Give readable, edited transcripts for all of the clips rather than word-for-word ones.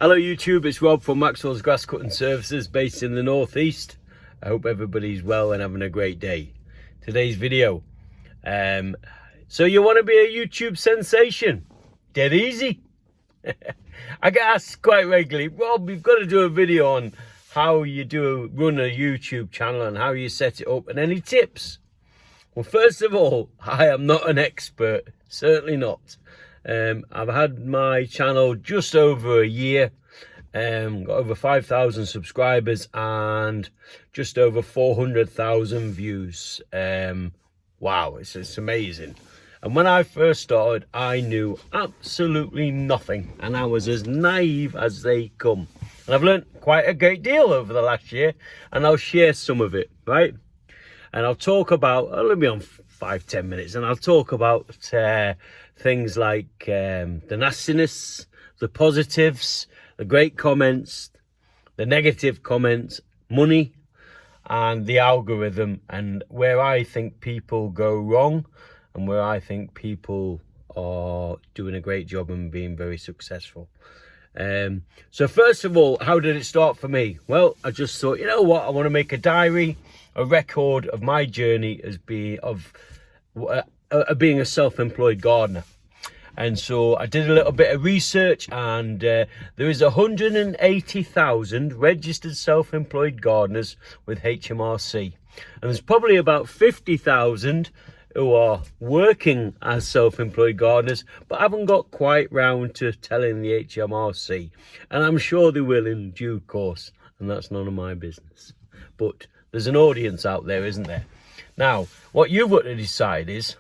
Hello YouTube, it's Rob from Maxwells Grass Cutting Services based in the northeast. I hope everybody's well and having a great day. Today's video. So you want to be a YouTube sensation? Dead easy. I get asked quite regularly, Rob, you've got to do a video on how you run a YouTube channel and how you set it up and any tips. Well, first of all, I am not an expert, certainly not. I've had my channel just over a year, got over 5,000 subscribers and just over 400,000 views. Wow, it's amazing. And when I first started, I knew absolutely nothing, and I was as naive as they come. And I've learned quite a great deal over the last year, and I'll share some of it, right? And I'll talk about, I'll be on 5-10 minutes, and I'll talk about things like the nastiness, the positives, the great comments, the negative comments, money, and the algorithm, and where I think people go wrong and where I think people are doing a great job and being very successful. So first of all, how did it start for me? Well, I just thought, you know what, I want to make a diary, a record of my journey as being a self-employed gardener. And so I did a little bit of research, and there is 180,000 registered self-employed gardeners with HMRC. And there's probably about 50,000 who are working as self-employed gardeners, but haven't got quite round to telling the HMRC. And I'm sure they will in due course, and that's none of my business. But there's an audience out there, isn't there? Now, what you've got to decide is,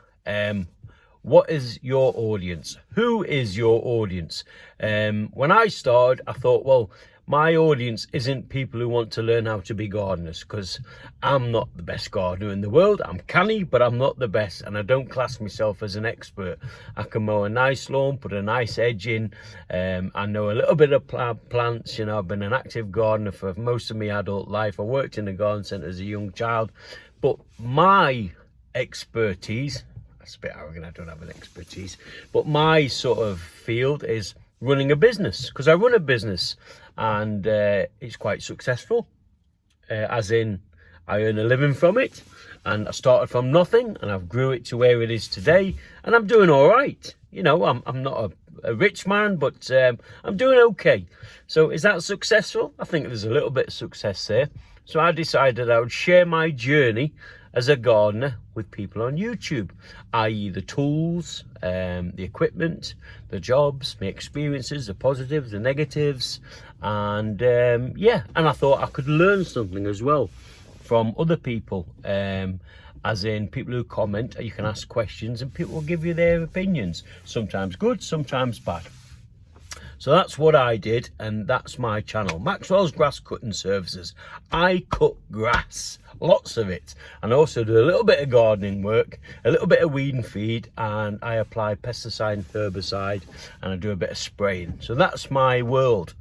what is your audience? Who is your audience? When I started, I thought, well, my audience isn't people who want to learn how to be gardeners, because I'm not the best gardener in the world. I'm canny, but I'm not the best, and I don't class myself as an expert. I can mow a nice lawn, put a nice edge in. I know a little bit of plants. You know, I've been an active gardener for most of my adult life. I worked in the garden centre as a young child, but my expertise, that's a bit arrogant, I don't have an expertise, but my sort of field is running a business, because I run a business, and it's quite successful, as in I earn a living from it, and I started from nothing and I've grew it to where it is today, and I'm doing all right. You know, I'm not a rich man, but I'm doing okay. So is that successful? I think there's a little bit of success there. So I decided I would share my journey as a gardener with people on YouTube, i.e. the tools, the equipment, the jobs, my experiences, the positives, the negatives, and yeah, and I thought I could learn something as well from other people, as in people who comment. You can ask questions and people will give you their opinions, sometimes good, sometimes bad. So that's what I did, and that's my channel, Maxwells Grass Cutting Services. I cut grass, lots of it, and I also do a little bit of gardening work, a little bit of weed and feed, and I apply pesticide and herbicide, and I do a bit of spraying. So that's my world.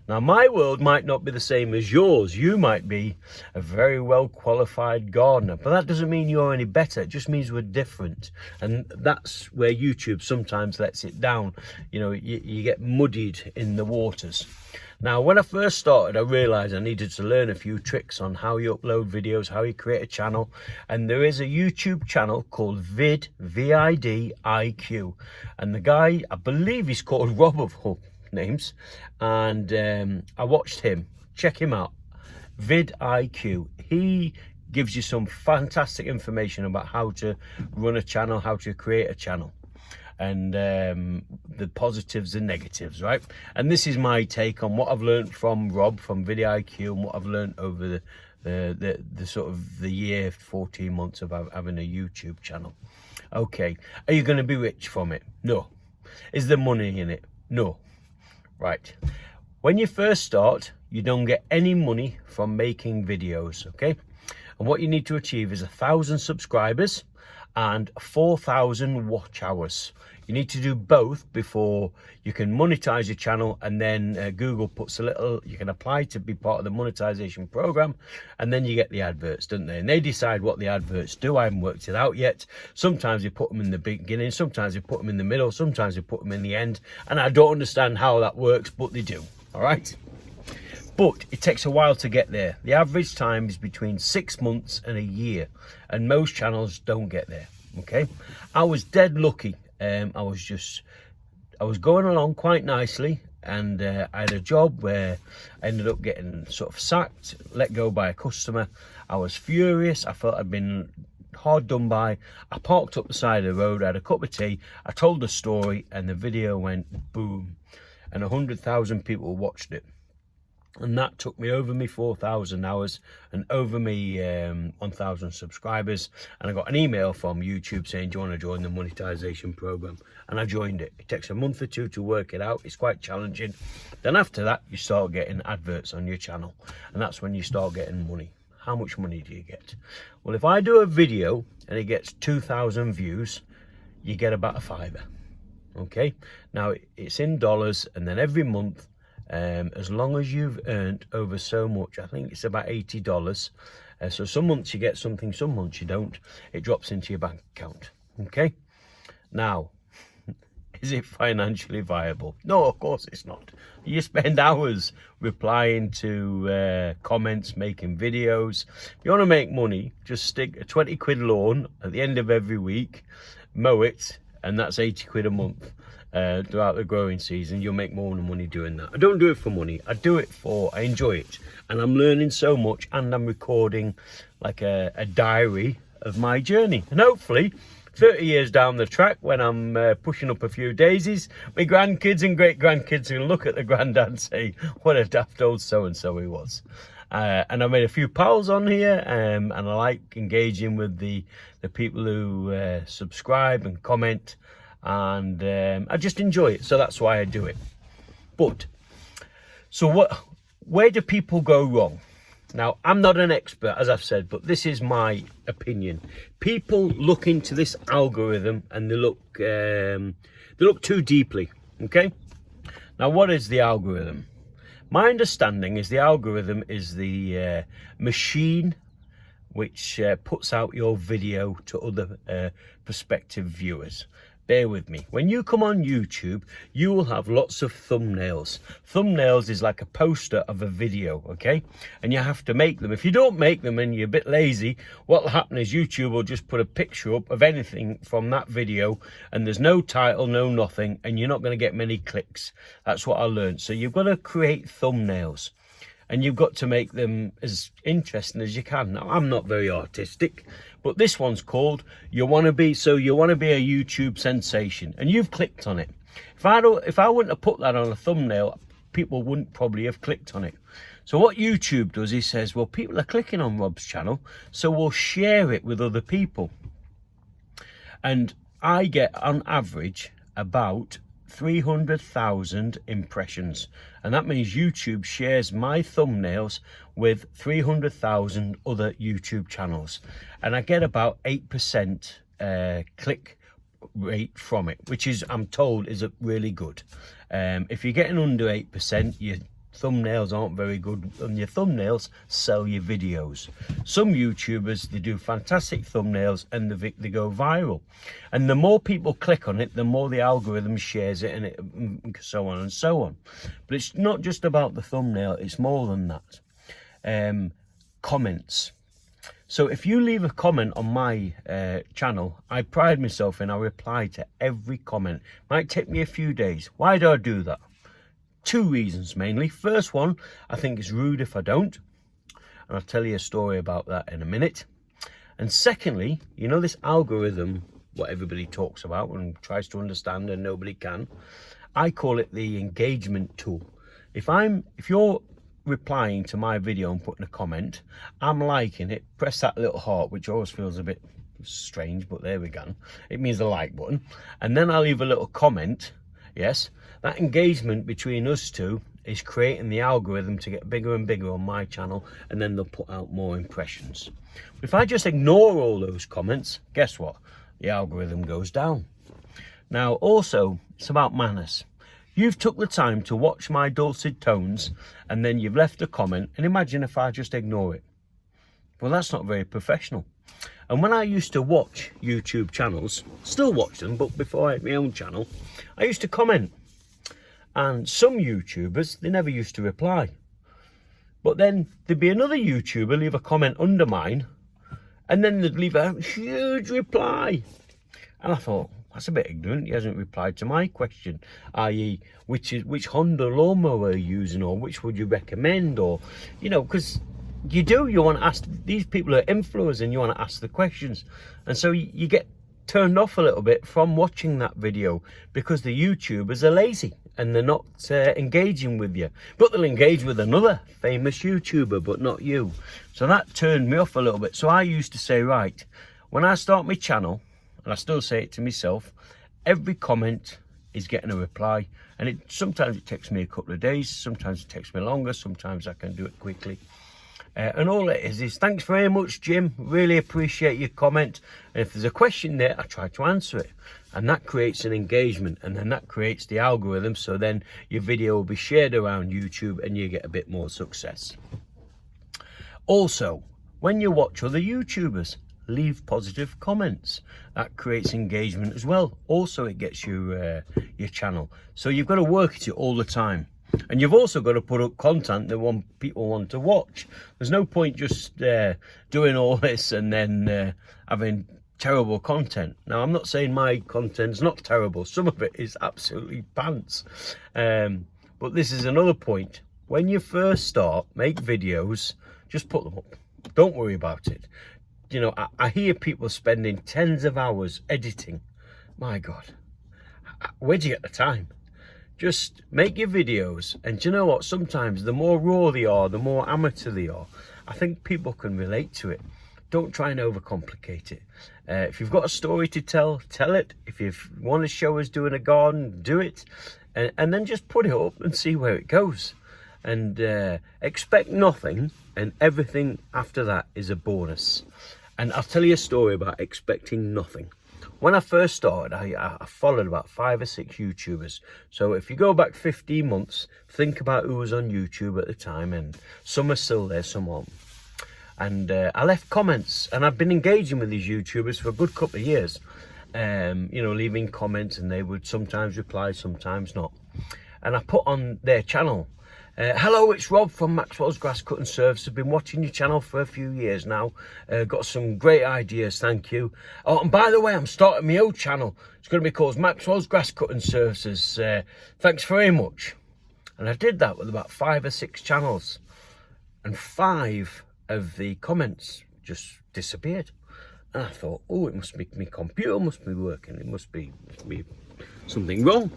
Now, my world might not be the same as yours. You might be a very well qualified gardener, but that doesn't mean you're any better. It just means we're different. And that's where YouTube sometimes lets it down. You know, you get muddied in the waters. Now, when I first started, I realized I needed to learn a few tricks on how you upload videos, how you create a channel. And there is a YouTube channel called VidIQ. And the guy, I believe he's called Rob of Hope names, and I watched him. Check him out, VidIQ. He gives you some fantastic information about how to run a channel, how to create a channel, and the positives and negatives, right? And this is my take on what I've learned from Rob from VidIQ, and what I've learned over the sort of the year, 14 months of having a YouTube channel. Okay, are you going to be rich from it? No. Is there money in it? No. Right, when you first start, you don't get any money from making videos, okay? And what you need to achieve is 1,000 subscribers and 4,000 watch hours. You need to do both before you can monetize your channel, and then Google puts a little, you can apply to be part of the monetization program, and then you get the adverts, don't they? And they decide what the adverts do. I haven't worked it out yet. Sometimes they put them in the beginning, sometimes they put them in the middle, sometimes they put them in the end, and I don't understand how that works, but they do. all right? But it takes a while to get there. The average time is between 6 months and a year, and most channels don't get there, okay? I was dead lucky. I was going along quite nicely, and I had a job where I ended up getting sort of sacked, let go by a customer. I was furious. I felt I'd been hard done by. I parked up the side of the road, I had a cup of tea, I told the story, and the video went boom, and 100,000 people watched it. And that took me over me 4,000 hours and over me 1,000 subscribers. And I got an email from YouTube saying, do you want to join the monetization program? And I joined it. It takes a month or two to work it out. It's quite challenging. Then after that, you start getting adverts on your channel. And that's when you start getting money. How much money do you get? Well, if I do a video and it gets 2,000 views, you get about a $5. Okay. Now it's in dollars, and then every month, as long as you've earned over so much, I think it's about $80. So some months you get something, some months you don't. It drops into your bank account. Okay. Now, is it financially viable? No, of course it's not. You spend hours replying to comments, making videos. If you want to make money, just stick a 20 quid lawn at the end of every week, mow it, and that's 80 quid a month. Throughout the growing season, you'll make more money doing that. I don't do it for money. I do it I enjoy it, and I'm learning so much, and I'm recording like a diary of my journey. And hopefully 30 years down the track, when I'm pushing up a few daisies, my grandkids and great grandkids can look at the granddad and say, what a daft old so and so he was. And I made a few pals on here, and I like engaging with the people who subscribe and comment. And I just enjoy it, so that's why I do it. But so where do people go wrong? Now, I'm not an expert, as I've said, but this is my opinion. People look into this algorithm and they look too deeply. Okay. Now, what is the algorithm? My understanding is the algorithm is the machine which puts out your video to other prospective viewers. Bear with me. When you come on YouTube, you will have lots of thumbnails. Thumbnails is like a poster of a video, okay? And you have to make them. If you don't make them and you're a bit lazy, what will happen is YouTube will just put a picture up of anything from that video, and there's no title, no nothing, and you're not going to get many clicks. That's what I learned. So you've got to create thumbnails, and you've got to make them as interesting as you can. Now, I'm not very artistic, but this one's called You Want to Be a YouTube Sensation, and you've clicked on it. If I wouldn't have put that on a thumbnail, people wouldn't probably have clicked on it. So what YouTube does, he says, well, people are clicking on Rob's channel, so we'll share it with other people. And I get, on average, about 300,000 impressions, and that means YouTube shares my thumbnails with 300,000 other YouTube channels, and I get about 8% click rate from it, which is, I'm told, is really good. If you're getting under 8%, your thumbnails aren't very good, and your thumbnails sell your videos. Some YouTubers, they do fantastic thumbnails and they go viral, and the more people click on it, the more the algorithm shares it, and it so on and so on. But it's not just about the thumbnail, it's more than that. Comments. So if you leave a comment on my channel, I pride myself in I reply to every comment. Might take me a few days. Why do I do that? Two reasons mainly. First one, I think it's rude if I don't, and I'll tell you a story about that in a minute. And secondly, you know, this algorithm, what everybody talks about and tries to understand and nobody can, I call it the engagement tool. If you're replying to my video and putting a comment, I'm liking it, press that little heart, which always feels a bit strange, but there we go. It means the like button, and then I'll leave a little comment. Yes, that engagement between us two is creating the algorithm to get bigger and bigger on my channel, and then they'll put out more impressions. But if I just ignore all those comments, guess what? The algorithm goes down. Now, also, it's about manners. You've took the time to watch my dulcet tones, and then you've left a comment, and imagine if I just ignore it. Well, that's not very professional. And when I used to watch YouTube channels, still watch them, but before I had my own channel, I used to comment. And some YouTubers, they never used to reply. But then there'd be another YouTuber leave a comment under mine, and then they'd leave a huge reply. And I thought, that's a bit ignorant. He hasn't replied to my question, i.e. which Honda lawnmower are you using, or which would you recommend, or, you know, because you want to ask, these people are influencers and you want to ask the questions. And so you get turned off a little bit from watching that video because the YouTubers are lazy and they're not engaging with you. But they'll engage with another famous YouTuber, but not you. So that turned me off a little bit. So I used to say, right, when I start my channel, and I still say it to myself, every comment is getting a reply. And sometimes it takes me a couple of days, sometimes it takes me longer, sometimes I can do it quickly. And all it is thanks very much, Jim. Really appreciate your comment. And if there's a question there, I try to answer it. And that creates an engagement, and then that creates the algorithm. So then your video will be shared around YouTube and you get a bit more success. Also, when you watch other YouTubers, leave positive comments. That creates engagement as well. Also, it gets your channel. So you've got to work at it all the time. And you've also got to put up content that people want to watch. There's no point just doing all this and then having terrible content. Now, I'm not saying my content's not terrible. Some of it is absolutely pants. But this is another point. When you first start, make videos, just put them up. Don't worry about it. You know, I hear people spending tens of hours editing. My God, where do you get the time? Just make your videos, and do you know what? Sometimes the more raw they are, the more amateur they are. I think people can relate to it. Don't try and overcomplicate it. If you've got a story to tell, tell it. If you want to show us doing a garden, do it. And then just put it up and see where it goes. And expect nothing, and everything after that is a bonus. And I'll tell you a story about expecting nothing. When I first started, I followed about 5 or 6 YouTubers. So if you go back 15 months, think about who was on YouTube at the time, and some are still there, some aren't. And I left comments, and I've been engaging with these YouTubers for a good couple of years. You know, leaving comments, and they would sometimes reply, sometimes not. And I put on their channel, hello, it's Rob from Maxwells Grass Cutting Services. I've been watching your channel for a few years now. Got some great ideas, thank you. Oh, and by the way, I'm starting my own channel. It's going to be called Maxwells Grass Cutting Services. Thanks very much. And I did that with about 5 or 6 channels. And 5 of the comments just disappeared. And I thought, oh, it must be, my computer must be working. It must be something wrong.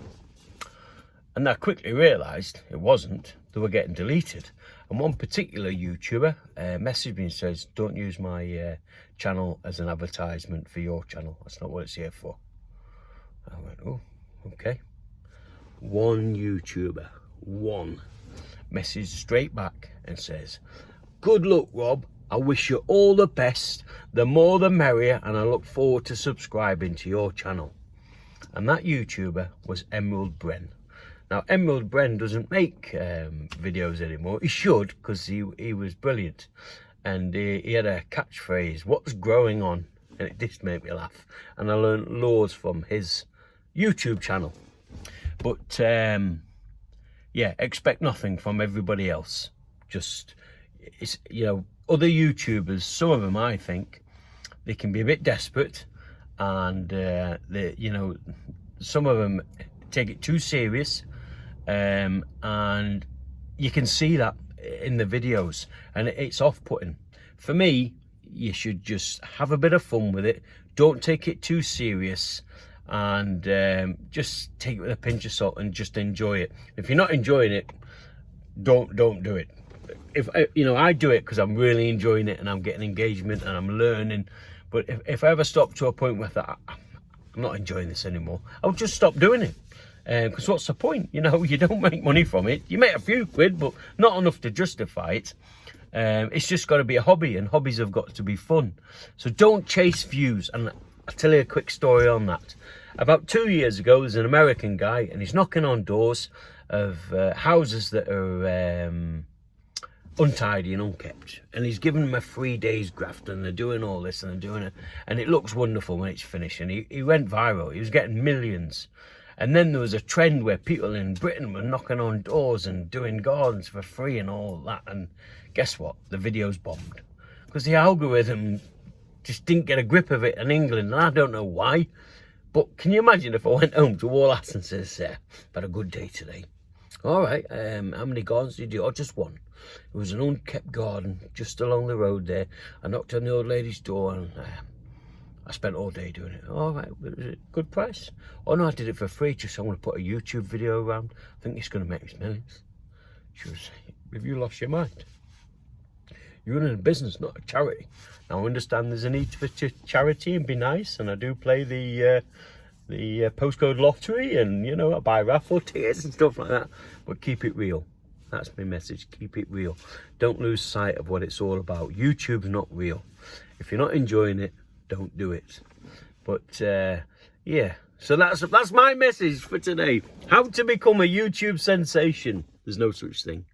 And I quickly realised it wasn't. They were getting deleted. And one particular YouTuber messaged me and says, don't use my channel as an advertisement for your channel. That's not what it's here for. I went, oh, okay. One YouTuber, one, messaged straight back and says, good luck, Rob. I wish you all the best. The more the merrier, and I look forward to subscribing to your channel. And that YouTuber was Emerald Bren. Now, Emerald Bren doesn't make videos anymore. He should, because he was brilliant. And he had a catchphrase, what's growing on? And it did make me laugh. And I learned loads from his YouTube channel. But, yeah, expect nothing from everybody else. Just, it's, you know, other YouTubers, some of them, I think, they can be a bit desperate. And, you know, some of them take it too serious. And you can see that in the videos, and it's off-putting. For me, you should just have a bit of fun with it. Don't take it too serious, and just take it with a pinch of salt and just enjoy it. If you're not enjoying it, don't do it. If you know, I do it because I'm really enjoying it and I'm getting engagement and I'm learning. But if I ever stop to a point where I'm not enjoying this anymore, I'll just stop doing it. Because what's the point? You know, you don't make money from it. You make a few quid, but not enough to justify it. It's just got to be a hobby, and hobbies have got to be fun. So don't chase views. And I'll tell you a quick story on that. About 2 years ago, there's an American guy, and he's knocking on doors of houses that are untidy and unkept. And he's giving them a 3 days graft, and they're doing all this, and they're doing it. And it looks wonderful when it's finished. And he went viral. He was getting millions. And then there was a trend where people in Britain were knocking on doors and doing gardens for free and all that. And guess what? The videos bombed because the algorithm just didn't get a grip of it in England. And I don't know why. But can you imagine if I went home to all that and says, I've had a good day today. All right, how many gardens did you do? Oh, just one. It was an unkept garden just along the road there. I knocked on the old lady's door and I spent all day doing it. All right, was it a good price? Oh no, I did it for free. Just I want to put a YouTube video around. I think it's going to make us millions. She was saying, have you lost your mind? You're running a business, not a charity. Now I understand there's a need for charity and be nice, and I do play the postcode lottery, and you know, I buy raffle tickets and stuff like that. But keep it real. That's my message. Keep it real. Don't lose sight of what it's all about. YouTube's not real. If you're not enjoying it, don't do it. But yeah, so that's my message for today. How to become a YouTube sensation. There's no such thing.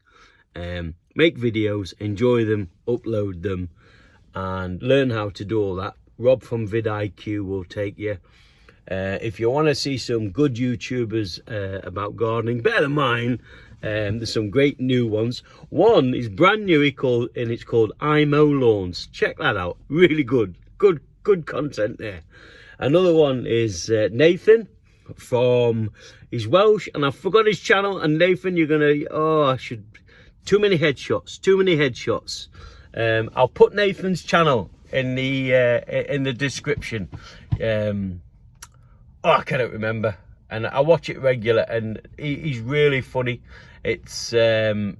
Make videos, enjoy them, upload them, and learn how to do all that. Rob from vidIQ will take you. If you want to see some good YouTubers about gardening, better than mine, there's some great new ones. One is brand new, it's called I Mow Lawns. Check that out. Really good content there. Another one is Nathan from, he's Welsh, and I forgot his channel. And Nathan, you're gonna, too many headshots. I'll put Nathan's channel in the description. I cannot remember, and I watch it regular, and he's really funny. It's a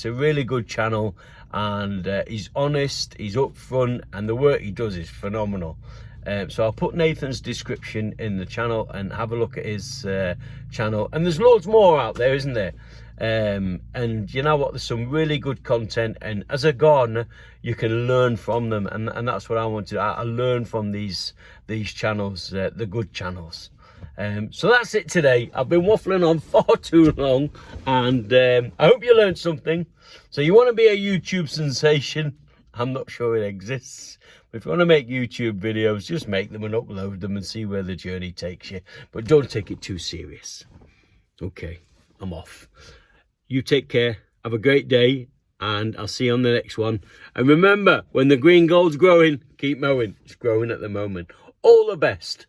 really good channel, and he's honest, he's upfront, and the work he does is phenomenal. So I'll put Nathan's description in the channel, and have a look at his channel. And there's loads more out there, isn't there? And you know what, there's some really good content, and as a gardener you can learn from them, and that's what I want to do. I learn from these channels, the good channels. So that's it today. I've been waffling on far too long, and I hope you learned something. So you want to be a YouTube sensation? I'm not sure it exists. But if you want to make YouTube videos, just make them and upload them and see where the journey takes you. But don't take it too serious. Okay, I'm off. You take care. Have a great day, and I'll see you on the next one. And remember, when the green gold's growing, keep mowing. It's growing at the moment. All the best.